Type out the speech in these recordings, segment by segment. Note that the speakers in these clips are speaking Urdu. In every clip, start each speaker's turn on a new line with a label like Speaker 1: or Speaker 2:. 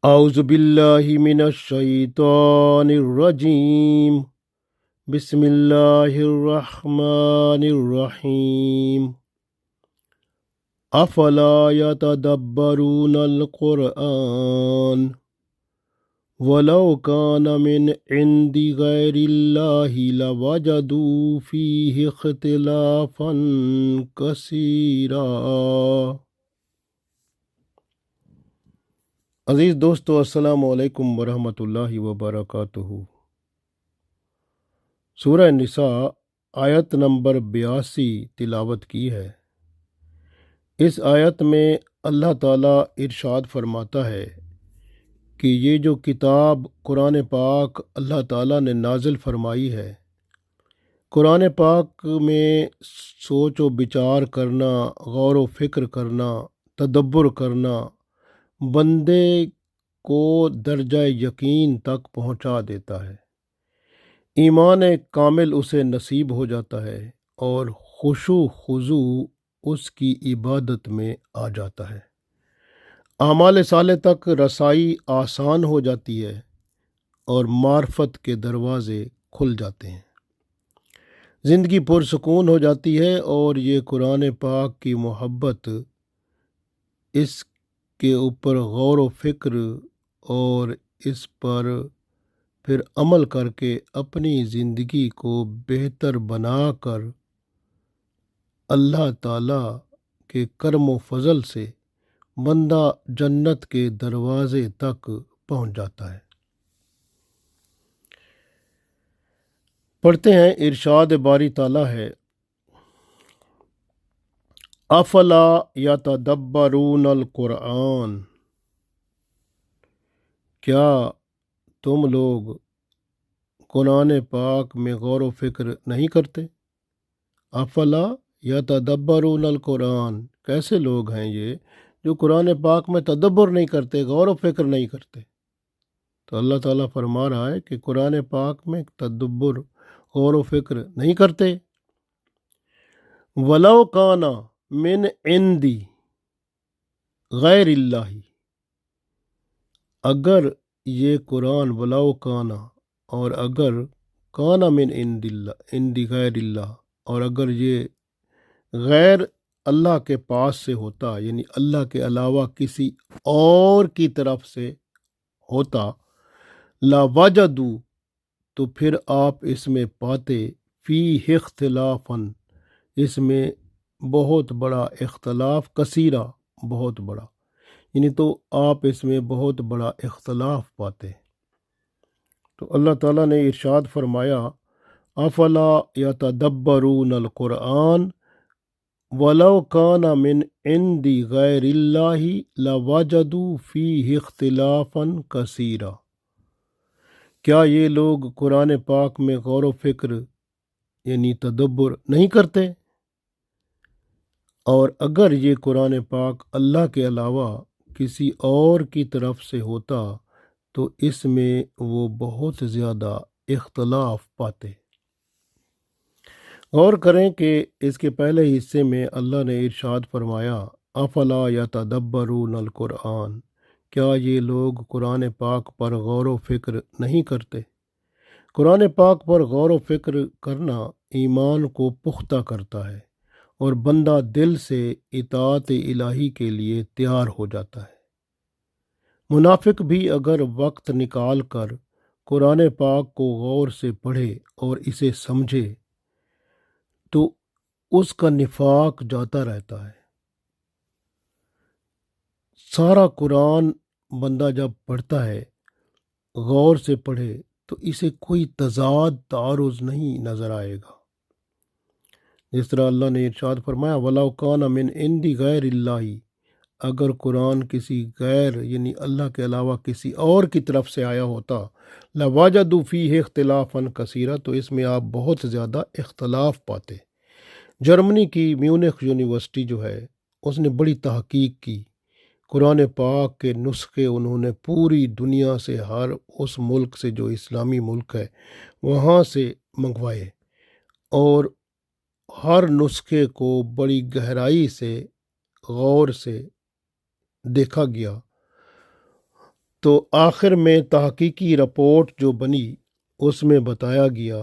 Speaker 1: اعوذ باللہ من الشیطان الرجیم بسم اللہ الرحمن الرحیم افلا یتدبرون القرآن ولو کان من عند غیر اللہ لوجدوا فیہ اختلافا کثیرا۔ عزیز دوستو، السلام علیکم ورحمۃ اللہ وبرکاتہ۔ سورہ نساء آیت نمبر 82 تلاوت کی ہے۔ اس آیت میں اللہ تعالیٰ ارشاد فرماتا ہے کہ یہ جو کتاب قرآن پاک اللہ تعالیٰ نے نازل فرمائی ہے، قرآن پاک میں سوچ و بچار کرنا، غور و فکر کرنا، تدبر کرنا بندے کو درجہ یقین تک پہنچا دیتا ہے، ایمان کامل اسے نصیب ہو جاتا ہے اور خشوع خضوع اس کی عبادت میں آ جاتا ہے، اعمال صالح تک رسائی آسان ہو جاتی ہے اور معرفت کے دروازے کھل جاتے ہیں، زندگی پرسکون ہو جاتی ہے، اور یہ قرآن پاک کی محبت، اس کے اوپر غور و فکر اور اس پر پھر عمل کر کے اپنی زندگی کو بہتر بنا کر اللہ تعالیٰ کے کرم و فضل سے بندہ جنت کے دروازے تک پہنچ جاتا ہے۔ پڑھتے ہیں، ارشاد باری تعالیٰ ہے، افلا یتدبرون القرآن، کیا تم لوگ قرآن پاک میں غور و فکر نہیں کرتے؟ افلا یتدبرون القرآن، کیسے لوگ ہیں یہ جو قرآن پاک میں تدبر نہیں کرتے، غور و فکر نہیں کرتے؟ تو اللہ تعالیٰ فرما رہا ہے کہ قرآن پاک میں تدبر، غور و فکر نہیں کرتے۔ ولو کان من عندی غیر اللہ، اگر یہ قرآن ولو کانا، اور اگر کانا من عند غیر اللہ، اور اگر یہ غیر اللہ کے پاس سے ہوتا، یعنی اللہ کے علاوہ کسی اور کی طرف سے ہوتا، لا وجدو، تو پھر آپ اس میں پاتے، فی اختلافاً، اس میں بہت بڑا اختلاف، کثیرہ، بہت بڑا، یعنی تو آپ اس میں بہت بڑا اختلاف پاتے۔ تو اللہ تعالیٰ نے ارشاد فرمایا، افلا یتدبرون القرآن ولو کان من عند غیر اللہ لوجدوا فیہ اختلافا کثیرا، کیا یہ لوگ قرآن پاک میں غور و فکر یعنی تدبر نہیں کرتے؟ اور اگر یہ قرآن پاک اللہ کے علاوہ کسی اور کی طرف سے ہوتا تو اس میں وہ بہت زیادہ اختلاف پاتے۔ غور کریں کہ اس کے پہلے حصے میں اللہ نے ارشاد فرمایا، افلا یتدبرون القرآن، کیا یہ لوگ قرآن پاک پر غور و فکر نہیں کرتے؟ قرآن پاک پر غور و فکر کرنا ایمان کو پختہ کرتا ہے اور بندہ دل سے اطاعت الہی کے لیے تیار ہو جاتا ہے۔ منافق بھی اگر وقت نکال کر قرآن پاک کو غور سے پڑھے اور اسے سمجھے تو اس کا نفاق جاتا رہتا ہے۔ سارا قرآن بندہ جب پڑھتا ہے، غور سے پڑھے، تو اسے کوئی تضاد، تعارض نہیں نظر آئے گا۔ جس طرح اللہ نے ارشاد فرمایا، وَلَوْ كَانَ مِنْ عِنْدِ غَيْرِ اللَّهِ، اگر قرآن کسی غیر یعنی اللہ کے علاوہ کسی اور کی طرف سے آیا ہوتا، لَوَجَدُوا فِيهِ اخْتِلَافًا كَثِيرًا، تو اس میں آپ بہت زیادہ اختلاف پاتے۔ جرمنی کی میونخ یونیورسٹی جو ہے، اس نے بڑی تحقیق کی، قرآن پاک کے نسخے انہوں نے پوری دنیا سے، ہر اس ملک سے جو اسلامی ملک ہے وہاں سے منگوائے، اور ہر نسخے کو بڑی گہرائی سے، غور سے دیکھا گیا، تو آخر میں تحقیقی رپورٹ جو بنی اس میں بتایا گیا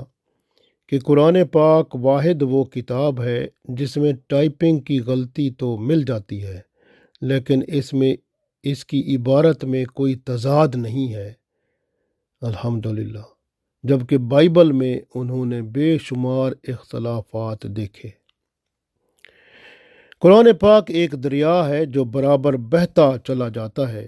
Speaker 1: کہ قرآن پاک واحد وہ کتاب ہے جس میں ٹائپنگ کی غلطی تو مل جاتی ہے، لیکن اس میں اس کی عبارت میں کوئی تضاد نہیں ہے، الحمدللہ، جبکہ بائبل میں انہوں نے بے شمار اختلافات دیکھے۔ قرآن پاک ایک دریا ہے جو برابر بہتا چلا جاتا ہے،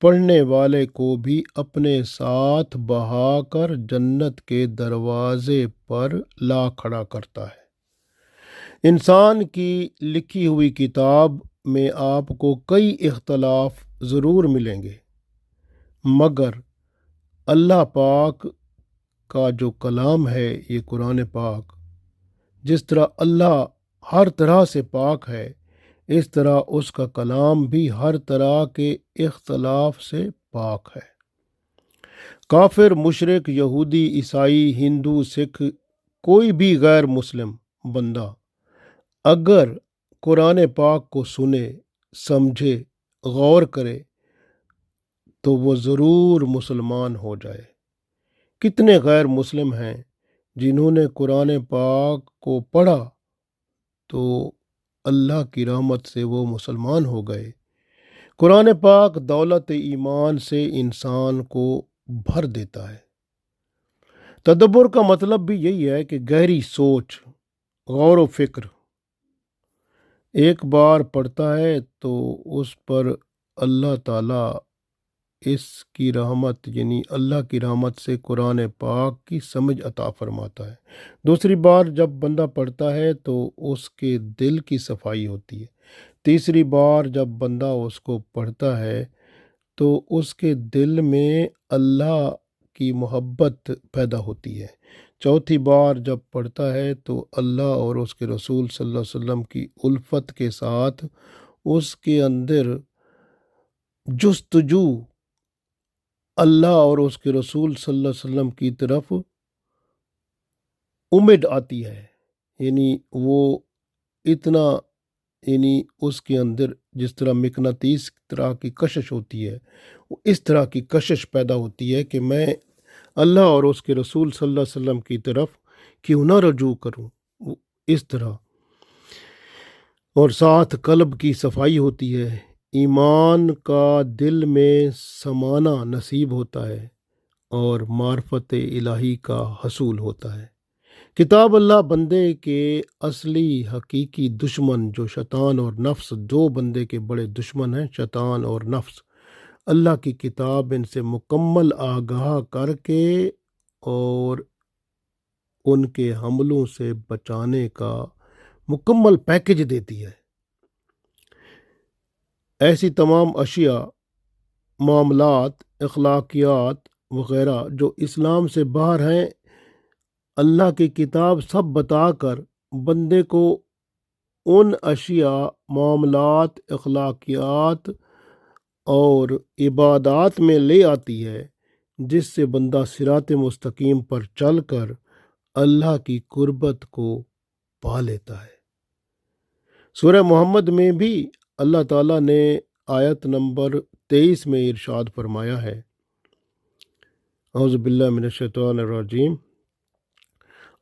Speaker 1: پڑھنے والے کو بھی اپنے ساتھ بہا کر جنت کے دروازے پر لا کھڑا کرتا ہے۔ انسان کی لکھی ہوئی کتاب میں آپ کو کئی اختلاف ضرور ملیں گے، مگر اللہ پاک کا جو کلام ہے یہ قرآن پاک، جس طرح اللہ ہر طرح سے پاک ہے، اس طرح اس کا کلام بھی ہر طرح کے اختلاف سے پاک ہے۔ کافر، مشرک، یہودی، عیسائی، ہندو، سکھ، کوئی بھی غیر مسلم بندہ اگر قرآن پاک کو سنے، سمجھے، غور کرے تو وہ ضرور مسلمان ہو جائے۔ کتنے غیر مسلم ہیں جنہوں نے قرآن پاک کو پڑھا تو اللہ کی رحمت سے وہ مسلمان ہو گئے۔ قرآن پاک دولت ایمان سے انسان کو بھر دیتا ہے۔ تدبر کا مطلب بھی یہی ہے کہ گہری سوچ، غور و فکر۔ ایک بار پڑھتا ہے تو اس پر اللہ تعالیٰ اس کی رحمت یعنی اللہ کی رحمت سے قرآن پاک کی سمجھ عطا فرماتا ہے۔ دوسری بار جب بندہ پڑھتا ہے تو اس کے دل کی صفائی ہوتی ہے۔ تیسری بار جب بندہ اس کو پڑھتا ہے تو اس کے دل میں اللہ کی محبت پیدا ہوتی ہے۔ چوتھی بار جب پڑھتا ہے تو اللہ اور اس کے رسول صلی اللہ علیہ وسلم کی الفت کے ساتھ اس کے اندر جستجو اللہ اور اس کے رسول صلی اللہ علیہ وسلم کی طرف امید آتی ہے، یعنی وہ اتنا اس کے اندر جس طرح مقناطیس طرح کی کشش ہوتی ہے، اس طرح کی کشش پیدا ہوتی ہے کہ میں اللہ اور اس کے رسول صلی اللہ علیہ وسلم کی طرف کیوں نہ رجوع کروں، اس طرح۔ اور ساتھ قلب کی صفائی ہوتی ہے، ایمان کا دل میں سمانا نصیب ہوتا ہے اور معرفت الہی کا حصول ہوتا ہے۔ کتاب اللہ بندے کے اصلی حقیقی دشمن جو شیطان اور نفس، دو بندے کے بڑے دشمن ہیں، شیطان اور نفس۔ اللہ کی کتاب ان سے مکمل آگاہ کر کے اور ان کے حملوں سے بچانے کا مکمل پیکج دیتی ہے۔ ایسی تمام اشیاء، معاملات، اخلاقیات وغیرہ جو اسلام سے باہر ہیں، اللہ کی کتاب سب بتا کر بندے کو ان اشیاء، معاملات، اخلاقیات اور عبادات میں لے آتی ہے جس سے بندہ صراط مستقیم پر چل کر اللہ کی قربت کو پا لیتا ہے۔ سورہ محمد میں بھی اللہ تعالیٰ نے آیت نمبر 23 میں ارشاد فرمایا ہے، اعوذ باللہ من الشیطان الرجیم،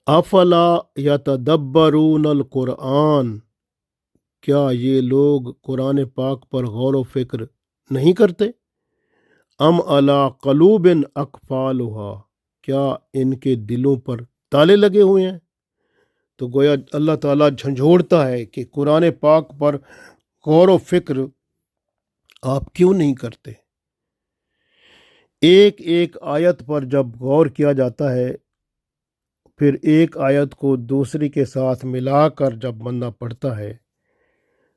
Speaker 1: افلا یتدبرون القرآن، کیا یہ لوگ قرآن پاک پر غور و فکر نہیں کرتے؟ ام علی قلوب اقفالھا، کیا ان کے دلوں پر تالے لگے ہوئے ہیں؟ تو گویا اللہ تعالیٰ جھنجھوڑتا ہے کہ قرآن پاک پر غور و فکر آپ کیوں نہیں کرتے؟ ایک ایک آیت پر جب غور کیا جاتا ہے، پھر ایک آیت کو دوسری کے ساتھ ملا کر جب بندہ پڑھتا ہے،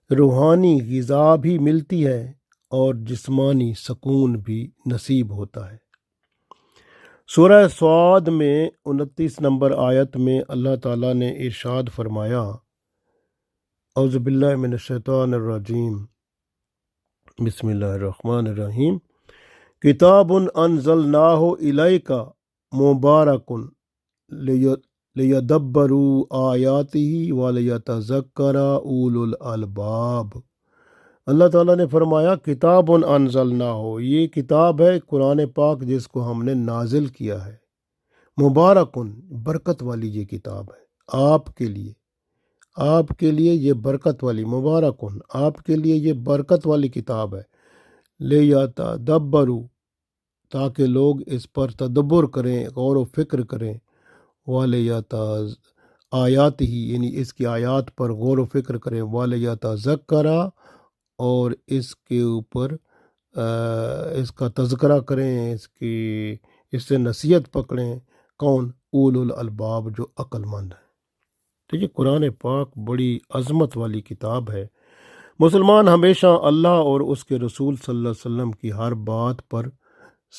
Speaker 1: روحانی غذا بھی ملتی ہے اور جسمانی سکون بھی نصیب ہوتا ہے۔ سورہ صاد میں 29 نمبر آیت میں اللہ تعالیٰ نے ارشاد فرمایا، اعوذ باللہ من الشیطان الرجیم، بسم اللہ الرحمن الرحیم، کتاب انزلناہ الیک مبارک لیدبروا آیاتہ ولیتذکر اولو الالباب۔ اللہ تعالیٰ نے فرمایا کتاب انزلنا ہو، یہ کتاب ہے قرآن پاک جس کو ہم نے نازل کیا ہے، مبارکن برکت والی یہ کتاب ہے آپ کے لیے، آپ کے لیے یہ برکت والی، مبارکن آپ کے لیے یہ برکت والی کتاب ہے، لے یاتا دبرو تاکہ لوگ اس پر تدبر کریں، غور و فکر کریں، والے یاتا آیات ہی یعنی اس کی آیات پر غور و فکر کریں، والے یاتا ذکرہ اور اس کے اوپر اس کا تذکرہ کریں، اس سے نصیحت پکڑیں، کون؟ اولو الالباب، جو عقل مند ہیں۔ تو یہ قرآن پاک بڑی عظمت والی کتاب ہے۔ مسلمان ہمیشہ اللہ اور اس کے رسول صلی اللہ علیہ وسلم کی ہر بات پر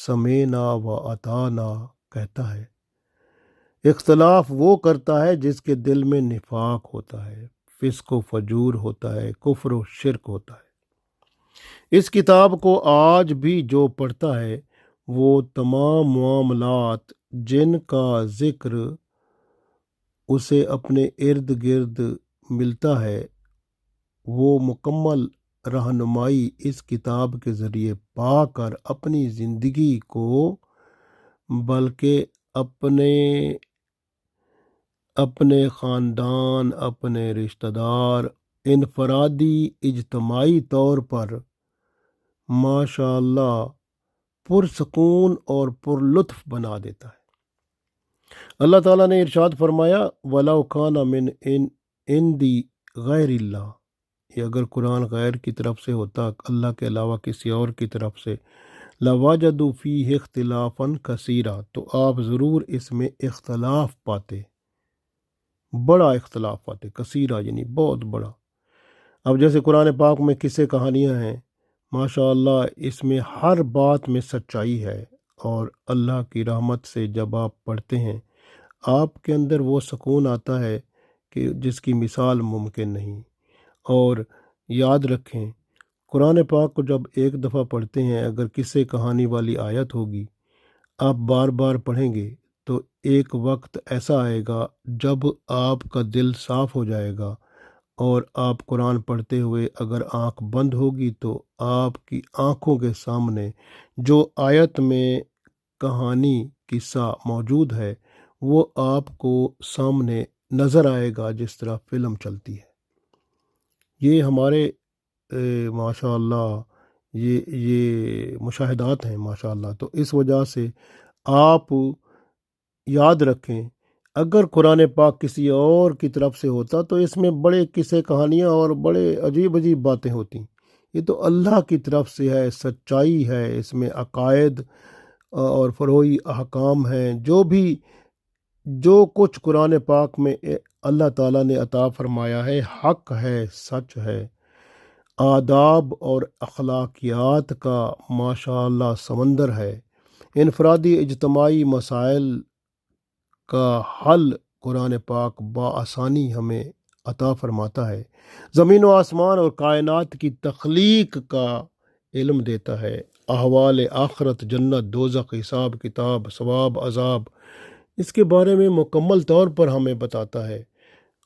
Speaker 1: سمینا و اطاعنا کہتا ہے۔ اختلاف وہ کرتا ہے جس کے دل میں نفاق ہوتا ہے، فسق و فجور ہوتا ہے، کفر و شرک ہوتا ہے۔ اس کتاب کو آج بھی جو پڑھتا ہے وہ تمام معاملات جن کا ذکر اسے اپنے ارد گرد ملتا ہے، وہ مکمل رہنمائی اس کتاب کے ذریعے پا کر اپنی زندگی کو بلکہ اپنے خاندان، اپنے رشتہ دار، انفرادی اجتماعی طور پر ماشاء اللہ پرسکون اور پر لطف بنا دیتا ہے۔ اللہ تعالیٰ نے ارشاد فرمایا وَلَوْ كَانَ مِنْ عِنْدِ غَيْرِ اللَّهِ، یہ اگر قرآن غیر کی طرف سے ہوتا، اللہ کے علاوہ کسی اور کی طرف سے، لَوَجَدُوا فِيهِ اخْتِلَافًا كَثِيرًا، تو آپ ضرور اس میں اختلاف پاتے، بڑا اختلاف پاتے، کثیرہ یعنی بہت بڑا۔ اب جیسے قرآن پاک میں قصے کہانیاں ہیں، ماشاء اللہ اس میں ہر بات میں سچائی ہے، اور اللہ کی رحمت سے جب آپ پڑھتے ہیں آپ کے اندر وہ سکون آتا ہے کہ جس کی مثال ممکن نہیں۔ اور یاد رکھیں قرآن پاک کو جب ایک دفعہ پڑھتے ہیں، اگر قصے کہانی والی آیت ہوگی آپ بار بار پڑھیں گے تو ایک وقت ایسا آئے گا جب آپ کا دل صاف ہو جائے گا، اور آپ قرآن پڑھتے ہوئے اگر آنکھ بند ہوگی تو آپ کی آنکھوں کے سامنے جو آیت میں کہانی قصہ موجود ہے وہ آپ کو سامنے نظر آئے گا، جس طرح فلم چلتی ہے۔ یہ ہمارے ماشاء اللہ یہ مشاہدات ہیں ماشاء اللہ۔ تو اس وجہ سے آپ یاد رکھیں اگر قرآن پاک کسی اور کی طرف سے ہوتا تو اس میں بڑے قصے کہانیاں اور بڑے عجیب عجیب باتیں ہوتی، یہ تو اللہ کی طرف سے ہے، سچائی ہے، اس میں عقائد اور فروعی احکام ہیں، جو کچھ قرآن پاک میں اللہ تعالیٰ نے عطا فرمایا ہے حق ہے، سچ ہے، آداب اور اخلاقیات کا ماشاء اللہ سمندر ہے، انفرادی اجتماعی مسائل کا حل قرآن پاک بآسانی ہمیں عطا فرماتا ہے، زمین و آسمان اور کائنات کی تخلیق کا علم دیتا ہے، احوال آخرت، جنت، دوزخ، حساب کتاب، ثواب، عذاب، اس کے بارے میں مکمل طور پر ہمیں بتاتا ہے۔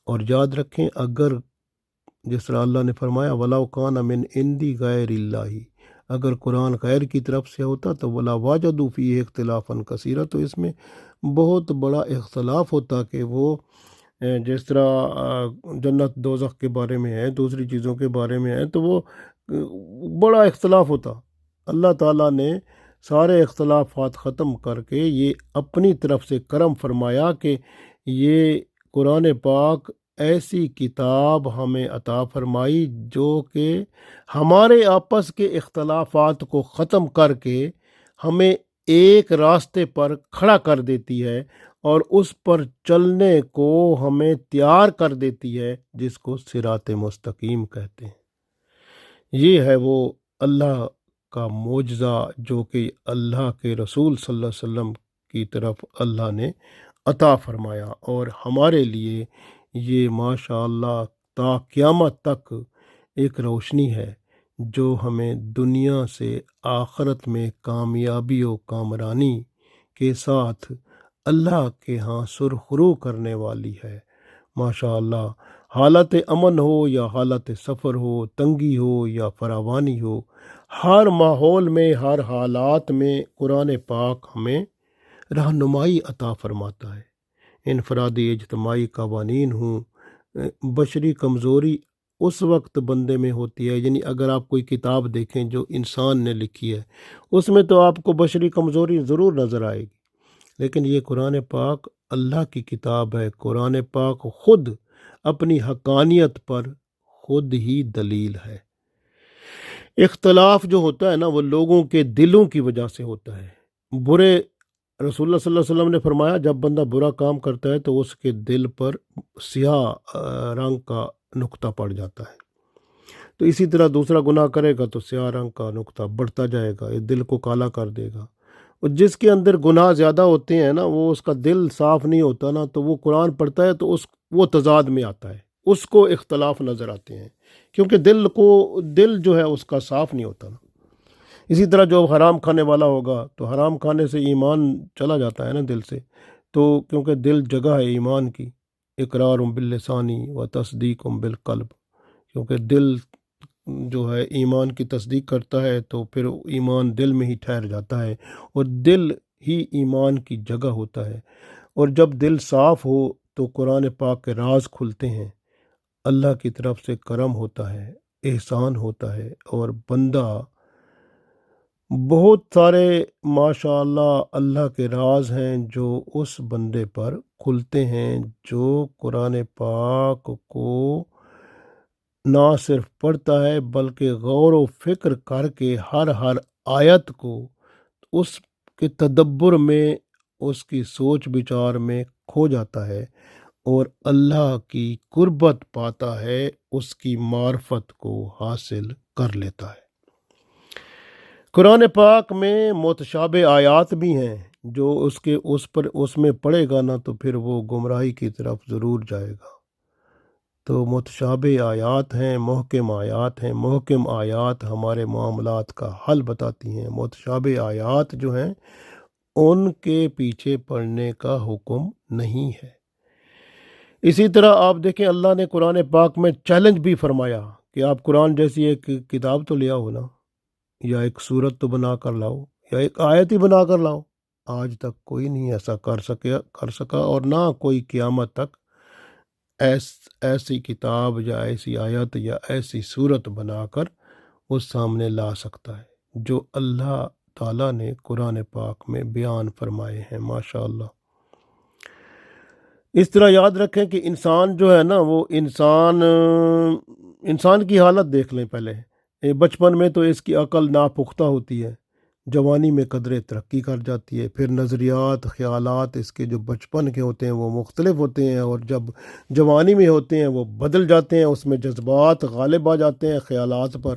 Speaker 1: اور یاد رکھیں اگر جس طرح اللہ نے فرمایا وَلَوْ كَانَ مِنْ عِنْدِ غَيْرِ اللَّهِ، اگر قرآن غیر کی طرف سے ہوتا تو وَلَوَجَدُوا فِيهِ اخْتِلَافًا كَثِيرًا، تو اس میں بہت بڑا اختلاف ہوتا کہ وہ جس طرح جنت دوزخ کے بارے میں ہے، دوسری چیزوں کے بارے میں ہے، تو وہ بڑا اختلاف ہوتا۔ اللہ تعالیٰ نے سارے اختلافات ختم کر کے یہ اپنی طرف سے کرم فرمایا کہ یہ قرآن پاک ایسی کتاب ہمیں عطا فرمائی جو کہ ہمارے آپس کے اختلافات کو ختم کر کے ہمیں ایک راستے پر کھڑا کر دیتی ہے اور اس پر چلنے کو ہمیں تیار کر دیتی ہے، جس کو صراط مستقیم کہتے ہیں۔ یہ ہے وہ اللہ کا معجزہ جو کہ اللہ کے رسول صلی اللہ علیہ وسلم کی طرف اللہ نے عطا فرمایا، اور ہمارے لیے یہ ماشاء اللہ تا قیامت تک ایک روشنی ہے جو ہمیں دنیا سے آخرت میں کامیابی و کامرانی کے ساتھ اللہ کے ہاں سرخرو کرنے والی ہے۔ ماشاء اللہ حالت امن ہو یا حالت سفر ہو، تنگی ہو یا فراوانی ہو، ہر ماحول میں، ہر حالات میں قرآن پاک ہمیں رہنمائی عطا فرماتا ہے۔ انفرادی اجتماعی قوانین ہوں، بشری کمزوری اس وقت بندے میں ہوتی ہے، یعنی اگر آپ کوئی کتاب دیکھیں جو انسان نے لکھی ہے، اس میں تو آپ کو بشری کمزوری ضرور نظر آئے گی، لیکن یہ قرآن پاک اللہ کی کتاب ہے۔ قرآن پاک خود اپنی حقانیت پر خود ہی دلیل ہے۔ اختلاف جو ہوتا ہے نا، وہ لوگوں کے دلوں کی وجہ سے ہوتا ہے۔ برے رسول اللہ صلی اللہ علیہ وسلم نے فرمایا، جب بندہ برا کام کرتا ہے تو اس کے دل پر سیاہ رنگ کا نقطہ پڑ جاتا ہے، تو اسی طرح دوسرا گناہ کرے گا تو سیاہ رنگ کا نقطہ بڑھتا جائے گا، یہ دل کو کالا کر دے گا۔ اور جس کے اندر گناہ زیادہ ہوتے ہیں نا، وہ اس کا دل صاف نہیں ہوتا نا، تو وہ قرآن پڑھتا ہے تو وہ تضاد میں آتا ہے، اس کو اختلاف نظر آتے ہیں، کیونکہ دل جو ہے اس کا صاف نہیں ہوتا نا۔ اسی طرح جو حرام کھانے والا ہوگا تو حرام کھانے سے ایمان چلا جاتا ہے نا دل سے، تو کیونکہ دل جگہ ہے ایمان کی، اقرار باللسانی و تصدیق بالقلب، کیونکہ دل جو ہے ایمان کی تصدیق کرتا ہے تو پھر ایمان دل میں ہی ٹھہر جاتا ہے، اور دل ہی ایمان کی جگہ ہوتا ہے۔ اور جب دل صاف ہو تو قرآن پاک کے راز کھلتے ہیں، اللہ کی طرف سے کرم ہوتا ہے، احسان ہوتا ہے، اور بندہ بہت سارے ماشاء اللہ اللہ کے راز ہیں جو اس بندے پر کھلتے ہیں، جو قرآن پاک کو نہ صرف پڑھتا ہے بلکہ غور و فکر کر کے ہر آیت کو اس کے تدبر میں، اس کی سوچ بچار میں کھو جاتا ہے، اور اللہ کی قربت پاتا ہے، اس کی معرفت کو حاصل کر لیتا ہے۔ قرآن پاک میں متشابہ آیات بھی ہیں، جو اس میں پڑھے گا نا تو پھر وہ گمراہی کی طرف ضرور جائے گا۔ تو متشابہ آیات ہیں، محکم آیات ہیں۔ محکم آیات ہمارے معاملات کا حل بتاتی ہیں، متشابہ آیات جو ہیں ان کے پیچھے پڑھنے کا حکم نہیں ہے۔ اسی طرح آپ دیکھیں، اللہ نے قرآن پاک میں چیلنج بھی فرمایا کہ آپ قرآن جیسی ایک کتاب تو لے آؤ نا، یا ایک صورت تو بنا کر لاؤ، یا ایک آیت ہی بنا کر لاؤ۔ آج تک کوئی نہیں ایسا کر سکا، اور نہ کوئی قیامت تک ایسی کتاب یا ایسی آیت یا ایسی صورت بنا کر وہ سامنے لا سکتا ہے جو اللہ تعالیٰ نے قرآن پاک میں بیان فرمائے ہیں، ماشاءاللہ۔ اس طرح یاد رکھیں کہ انسان جو ہے نا، وہ انسان کی حالت دیکھ لیں پہلے۔ بچپن میں تو اس کی عقل ناپختہ ہوتی ہے، جوانی میں قدرے ترقی کر جاتی ہے، پھر نظریات خیالات اس کے جو بچپن کے ہوتے ہیں وہ مختلف ہوتے ہیں، اور جب جوانی میں ہوتے ہیں وہ بدل جاتے ہیں، اس میں جذبات غالب آ جاتے ہیں خیالات پر۔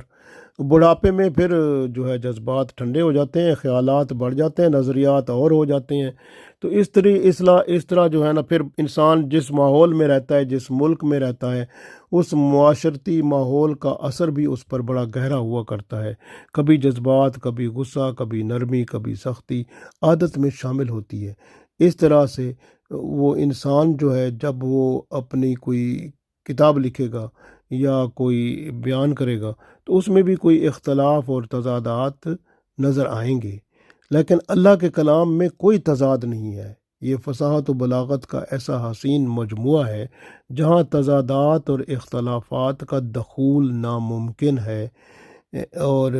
Speaker 1: بڑھاپے میں پھر جو ہے جذبات ٹھنڈے ہو جاتے ہیں، خیالات بڑھ جاتے ہیں، نظریات اور ہو جاتے ہیں۔ تو اس طرح جو ہے نا، پھر انسان جس ماحول میں رہتا ہے، جس ملک میں رہتا ہے، اس معاشرتی ماحول کا اثر بھی اس پر بڑا گہرا ہوا کرتا ہے۔ کبھی جذبات، کبھی غصہ، کبھی نرمی، کبھی سختی عادت میں شامل ہوتی ہے۔ اس طرح سے وہ انسان جو ہے، جب وہ اپنی کوئی کتاب لکھے گا یا کوئی بیان کرے گا تو اس میں بھی کوئی اختلاف اور تضادات نظر آئیں گے، لیکن اللہ کے کلام میں کوئی تضاد نہیں ہے۔ یہ فصاحت و بلاغت کا ایسا حسین مجموعہ ہے جہاں تضادات اور اختلافات کا دخول ناممکن ہے۔ اور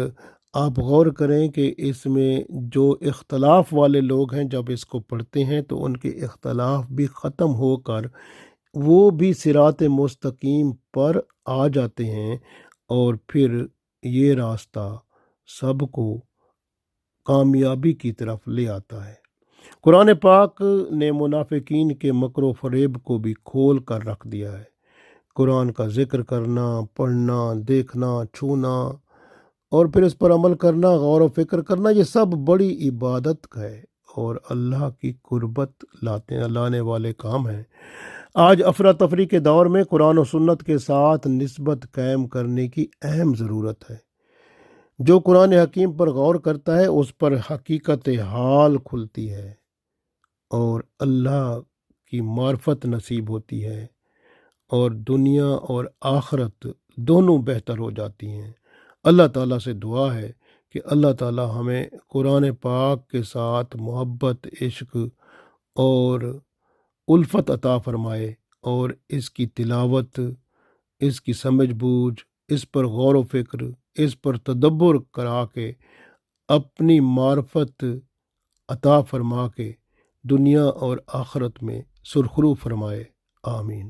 Speaker 1: آپ غور کریں کہ اس میں جو اختلاف والے لوگ ہیں، جب اس کو پڑھتے ہیں تو ان کے اختلاف بھی ختم ہو کر وہ بھی صراط مستقیم پر آ جاتے ہیں، اور پھر یہ راستہ سب کو کامیابی کی طرف لے آتا ہے۔ قرآن پاک نے منافقین کے مکر و فریب کو بھی کھول کر رکھ دیا ہے۔ قرآن کا ذکر کرنا، پڑھنا، دیکھنا، چھونا، اور پھر اس پر عمل کرنا، غور و فکر کرنا، یہ سب بڑی عبادت ہے اور اللہ کی قربت لانے والے کام ہیں۔ آج افراتفری کے دور میں قرآن و سنت کے ساتھ نسبت قائم کرنے کی اہم ضرورت ہے۔ جو قرآن حکیم پر غور کرتا ہے اس پر حقیقت حال کھلتی ہے اور اللہ کی معرفت نصیب ہوتی ہے، اور دنیا اور آخرت دونوں بہتر ہو جاتی ہیں۔ اللہ تعالیٰ سے دعا ہے کہ اللہ تعالیٰ ہمیں قرآن پاک کے ساتھ محبت، عشق اور الفت عطا فرمائے، اور اس کی تلاوت، اس کی سمجھ بوجھ، اس پر غور و فکر، اس پر تدبر کرا کے اپنی معرفت عطا فرما کے دنیا اور آخرت میں سرخرو فرمائے۔ آمین۔